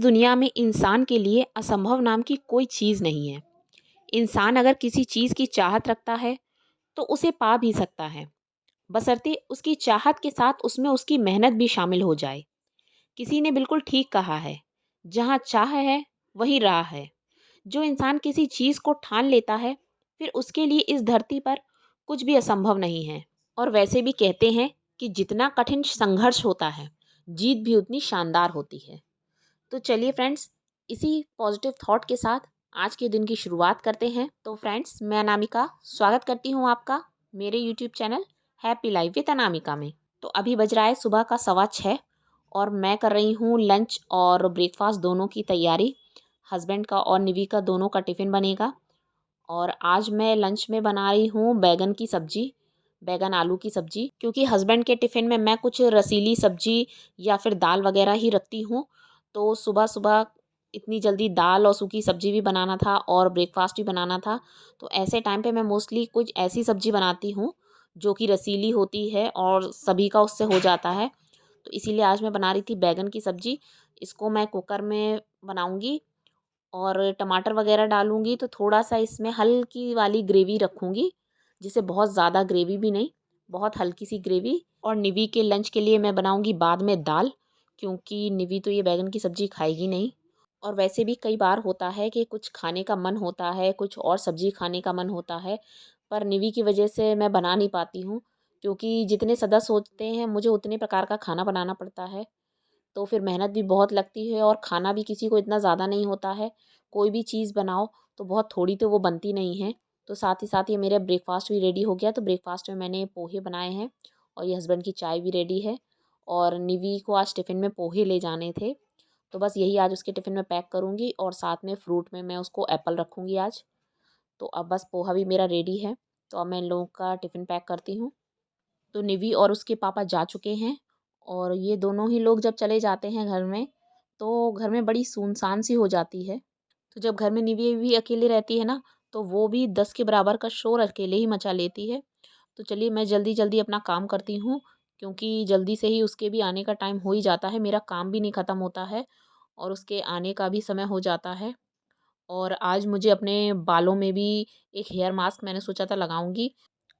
दुनिया में इंसान के लिए असंभव नाम की कोई चीज़ नहीं है। इंसान अगर किसी चीज़ की चाहत रखता है तो उसे पा भी सकता है, बशर्ते उसकी चाहत के साथ उसमें उसकी मेहनत भी शामिल हो जाए। किसी ने बिल्कुल ठीक कहा है, जहाँ चाह है वहीं राह है। जो इंसान किसी चीज़ को ठान लेता है, फिर उसके लिए इस धरती पर कुछ भी असंभव नहीं है। और वैसे भी कहते हैं कि जितना कठिन संघर्ष होता है, जीत भी उतनी शानदार होती है। तो चलिए फ्रेंड्स, इसी पॉजिटिव थॉट के साथ आज के दिन की शुरुआत करते हैं। तो फ्रेंड्स, मैं अनामिका स्वागत करती हूँ आपका मेरे YouTube channel happy life with Anamika में। तो अभी बज रहा है सुबह का 6:15 और मैं कर रही हूँ लंच और ब्रेकफास्ट दोनों की तैयारी। हस्बैंड का और निवी का दोनों का टिफ़िन बनेगा। और आज मैं लंच में बना रही हूँ बैगन की सब्ज़ी, बैगन आलू की सब्ज़ी, क्योंकि हस्बैंड के टिफ़िन में मैं कुछ रसीली सब्ज़ी या फिर दाल वगैरह ही रखती हूँ। तो सुबह-सुबह इतनी जल्दी दाल और सूखी सब्ज़ी भी बनाना था और ब्रेकफ़ास्ट भी बनाना था। तो ऐसे टाइम पे मैं मोस्टली कुछ ऐसी सब्ज़ी बनाती हूँ, जो कि रसीली होती है और सभी का उससे हो जाता है। तो इसीलिए आज मैं बना रही थी बैगन की सब्ज़ी। इसको मैं कुकर में बनाऊँगी और टमाटर वगैरह डालूँगी, तो थोड़ा-सा इसमें हल्की वाली ग्रेवी रखूँगी, जिसे बहुत ज़्यादा ग्रेवी भी नहीं, बहुत हल्की-सी ग्रेवी। और निवी के लंच के लिए मैं बनाऊँगी बाद में दाल, क्योंकि निवी तो ये बैंगन की सब्ज़ी खाएगी नहीं। और वैसे भी कई बार होता है कि कुछ खाने का मन होता है, कुछ और सब्ज़ी खाने का मन होता है, पर निवी की वजह से मैं बना नहीं पाती हूँ, क्योंकि जितने सदस्य होते हैं, मुझे उतने प्रकार का खाना बनाना पड़ता है। तो फिर मेहनत भी बहुत लगती है और खाना भी किसी को इतना ज़्यादा नहीं होता है। कोई भी चीज़ बनाओ तो बहुत थोड़ी, तो वो बनती नहीं है। तो साथ ही साथ ये मेरा ब्रेकफ़ास्ट भी रेडी हो गया। तो ब्रेकफ़ास्ट में मैंने पोहे बनाए हैं और ये हस्बैंड की चाय भी रेडी है। और निवी को आज टिफ़िन में पोहे ले जाने थे, तो बस यही आज उसके टिफ़िन में पैक करूँगी और साथ में फ्रूट में मैं उसको एप्पल रखूँगी आज। तो अब बस पोहा भी मेरा रेडी है, तो अब मैं इन लोगों का टिफ़िन पैक करती हूँ। तो निवी और उसके पापा जा चुके हैं और ये दोनों ही लोग जब चले जाते हैं घर में, तो घर में बड़ी सुनसान सी हो जाती है। तो जब घर में निवी भी अकेली रहती है ना, तो वो भी 10 के बराबर का शोर अकेले ही मचा लेती है। तो चलिए मैं जल्दी-जल्दी अपना काम करती हूँ, क्योंकि जल्दी से ही उसके भी आने का टाइम हो ही जाता है। मेरा काम भी नहीं ख़त्म होता है और उसके आने का भी समय हो जाता है। और आज मुझे अपने बालों में भी एक हेयर मास्क मैंने सोचा था लगाऊँगी।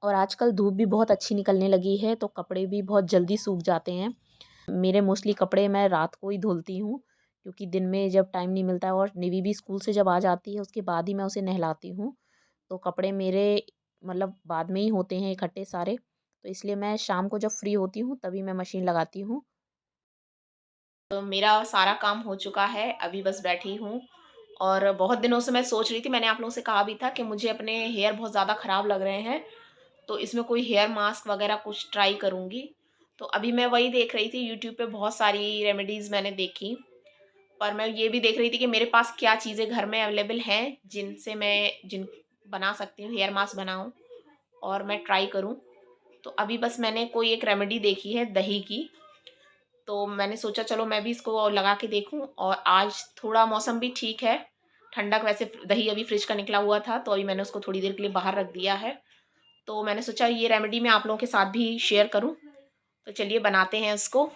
और आजकल धूप भी बहुत अच्छी निकलने लगी है, तो कपड़े भी बहुत जल्दी सूख जाते हैं। मेरे मोस्टली कपड़े मैं रात को ही धुलती हूँ, क्योंकि दिन में जब टाइम नहीं मिलता है और निवी भी स्कूल से जब आ जाती है उसके बाद ही मैं उसे नहलाती हूँ। तो कपड़े मेरे मतलब बाद में ही होते हैं इकट्ठे सारे। तो इसलिए मैं शाम को जब फ्री होती हूँ तभी मैं मशीन लगाती हूँ। तो मेरा सारा काम हो चुका है, अभी बस बैठी हूँ। और बहुत दिनों से मैं सोच रही थी, मैंने आप लोगों से कहा भी था कि मुझे अपने हेयर बहुत ज़्यादा ख़राब लग रहे हैं, तो इसमें कोई हेयर मास्क वगैरह कुछ ट्राई करूँगी। तो अभी मैं वही देख रही थी, यूट्यूब पे बहुत सारी रेमेडीज़ मैंने देखी, पर मैं ये भी देख रही थी कि मेरे पास क्या चीज़ें घर में अवेलेबल हैं जिनसे मैं जिन बना सकती हूँ, हेयर मास्क बनाऊँ और मैं ट्राई करूँ। तो अभी बस मैंने कोई एक रेमेडी देखी है दही की, तो मैंने सोचा चलो मैं भी इसको लगा के देखूँ। और आज थोड़ा मौसम भी ठीक है, ठंडक, वैसे दही अभी फ्रिज का निकला हुआ था, तो अभी मैंने उसको थोड़ी देर के लिए बाहर रख दिया है। तो मैंने सोचा ये रेमेडी मैं आप लोगों के साथ भी शेयर करूं। तो चलिए बनाते हैं इसको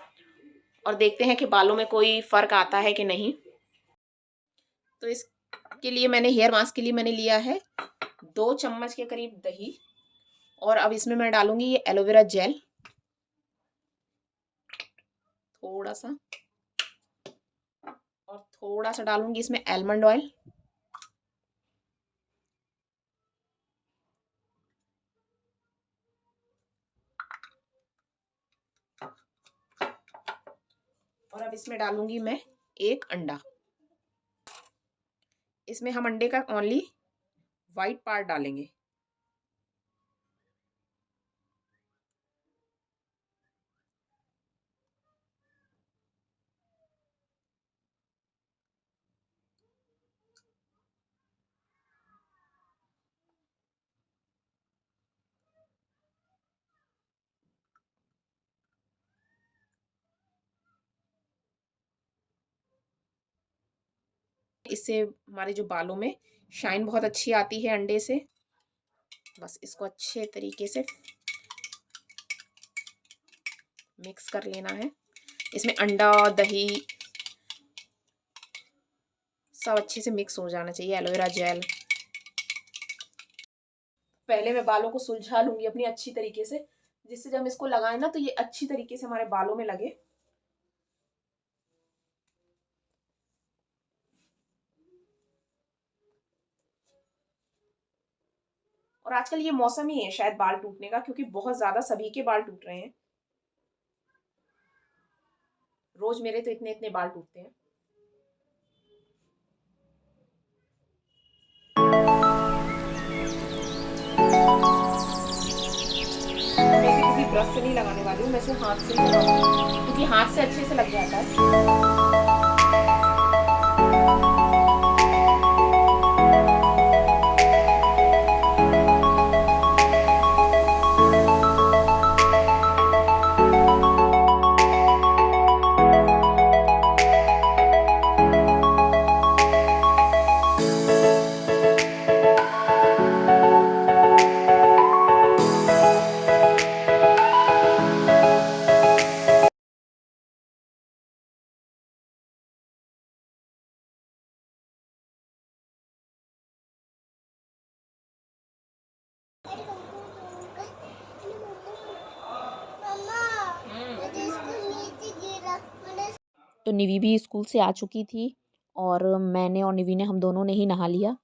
और देखते हैं कि बालों में कोई फ़र्क आता है कि नहीं। तो इसके लिए मैंने हेयर मास्क के लिए मैंने लिया है 2 चम्मच के करीब दही। और अब इसमें मैं डालूंगी ये एलोवेरा जेल थोड़ा सा, और थोड़ा सा डालूंगी इसमें आलमंड ऑयल। और अब इसमें डालूंगी मैं एक अंडा। इसमें हम अंडे का ओनली वाइट पार्ट डालेंगे। इससे हमारे जो बालों में शाइन बहुत अच्छी आती है अंडे से। बस इसको अच्छे तरीके से मिक्स कर लेना है। इसमें अंडा, दही सब अच्छे से मिक्स हो जाना चाहिए एलोवेरा जेल। पहले मैं बालों को सुलझा लूंगी अपनी अच्छी तरीके से, जिससे जब हम इसको लगाएं ना तो ये अच्छी तरीके से हमारे बालों में लगे। और आजकल ये मौसम ही है शायद बाल टूटने का, क्योंकि बहुत ज्यादा सभी के बाल टूट रहे हैं। रोज मेरे तो इतने इतने बाल टूटते हैं। मैं इसे किसी ब्रश से नहीं लगाने वाली हूँ, मैं इसे हाथ से ही लगाऊंगी, क्योंकि हाथ से अच्छे से लग जाता है। तो निवी भी स्कूल से आ चुकी थी और मैंने और निवी ने हम दोनों ने ही नहा लिया।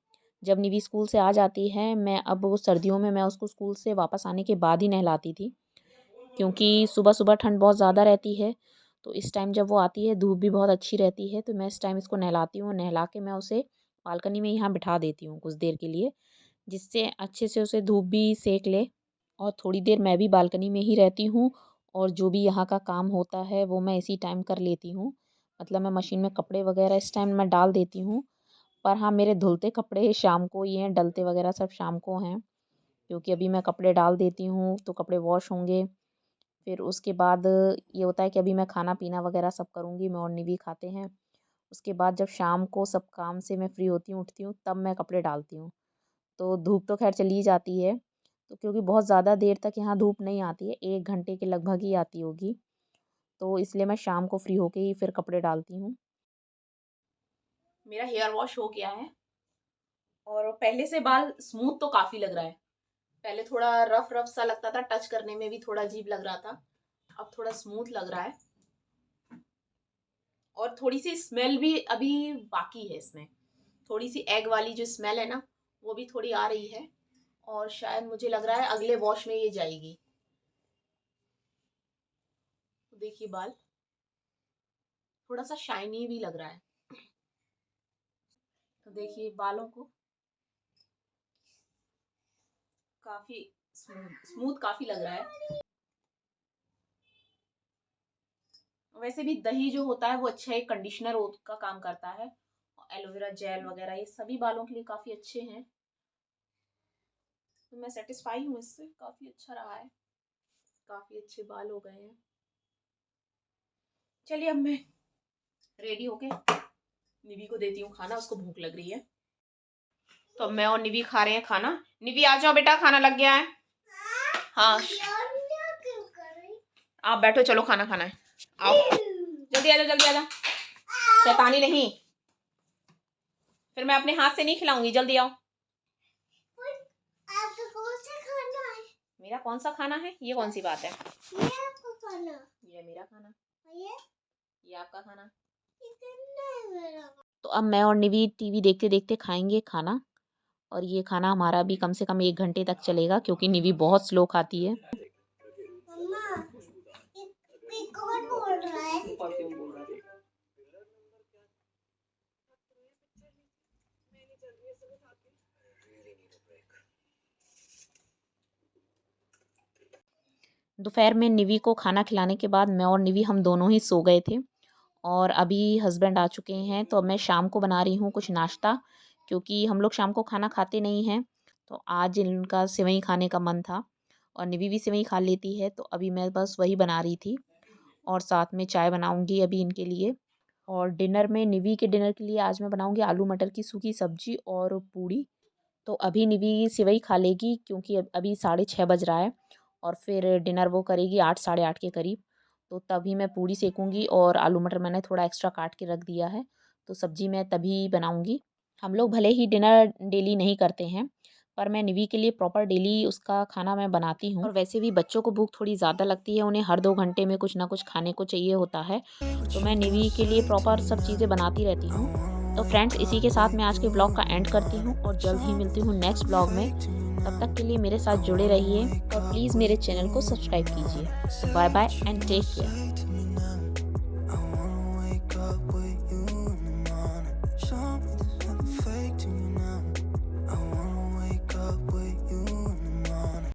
जब निवी स्कूल से आ जाती है, मैं अब वो सर्दियों में मैं उसको स्कूल से वापस आने के बाद ही नहलाती थी, क्योंकि सुबह सुबह ठंड बहुत ज़्यादा रहती है। तो इस टाइम जब वो आती है धूप भी बहुत अच्छी रहती है, तो मैं इस टाइम इसको नहलाती हूँ। नहला के मैं उसे बालकनी में यहाँ बिठा देती हूँ कुछ देर के लिए, जिससे अच्छे से उसे धूप भी सेक ले। और थोड़ी देर मैं भी बालकनी में ही रहती हूँ, और जो भी यहाँ का काम होता है वो मैं इसी टाइम कर लेती हूँ। मतलब मैं मशीन में कपड़े वगैरह इस टाइम मैं डाल देती हूँ। पर हाँ, मेरे धुलते कपड़े शाम को ही हैं, डलते वगैरह सब शाम को हैं, क्योंकि अभी मैं कपड़े डाल देती हूँ तो कपड़े वॉश होंगे। फिर उसके बाद ये होता है कि अभी मैं खाना पीना वगैरह सब करूँगी, मैं और निवी खाते हैं। उसके बाद जब शाम को सब काम से मैं फ्री होती हूँ, उठती हूँ, तब मैं कपड़े डालती हूँ। तो धूप तो खैर चली जाती है, तो क्योंकि बहुत ज़्यादा देर तक यहाँ धूप नहीं आती है, 1 घंटे के लगभग ही आती होगी, तो इसलिए मैं शाम को फ्री होके ही फिर कपड़े डालती हूँ। मेरा हेयर वॉश हो गया है और पहले से बाल स्मूथ तो काफ़ी लग रहा है। पहले थोड़ा रफ रफ सा लगता था, टच करने में भी थोड़ा अजीब लग रहा था, अब थोड़ा स्मूथ लग रहा है। और थोड़ी सी स्मेल भी अभी बाकी है इसमें, थोड़ी सी एग वाली जो स्मेल है ना, वो भी थोड़ी आ रही है, और शायद मुझे लग रहा है अगले वॉश में ये जाएगी। तो देखिए बाल थोड़ा सा शाइनी भी लग रहा है। तो देखिए बालों को काफी स्मूथ स्मूथ काफी लग रहा है। वैसे भी दही जो होता है वो अच्छा एक कंडीशनर का काम करता है, एलोवेरा जेल वगैरह ये सभी बालों के लिए काफी अच्छे हैं। तो मैं सेटिस्फाई हूँ इससे, काफी अच्छा रहा है, काफी अच्छे बाल हो गए हैं। चलिए अब मैं रेडी होके निवी को देती हूँ खाना, उसको भूख लग रही है। तो अब मैं और निवी खा रहे हैं खाना। निवी आ जाओ बेटा, खाना लग गया है। हाँ आप बैठो, चलो खाना खाना है, आओ जल्दी आ जाओ, जल्दी आ जाओ, शैतानी नहीं, फिर मैं अपने हाथ से नहीं खिलाऊंगी, जल्दी आओ। आपका कौन सा खाना है? मेरा कौन सा खाना है, ये कौन सी बात है? ये आपका खाना, ये मेरा खाना, ये आपका खाना। तो अब मैं और निवी टीवी देखते देखते खाएंगे खाना, और ये खाना हमारा भी कम से कम 1 घंटे तक चलेगा, क्योंकि निवी बहुत स्लो खाती है। मम्मा, ये कौन बोल रहा है? परफ्यूम बोल रहा है। दोपहर में निवी को खाना खिलाने के बाद मैं और निवी हम दोनों ही सो गए थे, और अभी हस्बैंड आ चुके हैं। तो अब मैं शाम को बना रही हूँ कुछ नाश्ता, क्योंकि हम लोग शाम को खाना खाते नहीं हैं। तो आज इनका सेवई खाने का मन था, और निवी भी सेवई खा लेती है, तो अभी मैं बस वही बना रही थी, और साथ में चाय बनाऊँगी अभी इनके लिए। और डिनर में निवी के डिनर के लिए आज मैं बनाऊँगी आलू मटर की सूखी सब्जी और पूड़ी। तो अभी निवी सेवई खा लेगी, क्योंकि अभी 6:30 बज रहा है, और फिर डिनर वो करेगी 8 साढ़े 8 के करीब। तो तभी मैं पूड़ी सेकूँगी, और आलू मटर मैंने थोड़ा एक्स्ट्रा काट के रख दिया है, तो सब्ज़ी मैं तभी बनाऊँगी। हम लोग भले ही डिनर डेली नहीं करते हैं, पर मैं निवी के लिए प्रॉपर डेली उसका खाना मैं बनाती हूँ। और वैसे भी बच्चों को भूख थोड़ी ज़्यादा लगती है, उन्हें हर 2 घंटे में कुछ ना कुछ खाने को चाहिए होता है, तो मैं निवी के लिए प्रॉपर सब चीज़ें बनाती रहती हूँ। तो फ्रेंड्स, इसी के साथ मैं आज के ब्लॉग का एंड करती हूँ और जल्द ही मिलती हूँ नेक्स्ट ब्लॉग में। तब तक के लिए मेरे साथ जुड़े रहिए और प्लीज़ मेरे चैनल को सब्सक्राइब कीजिए। तो bye bye and take care.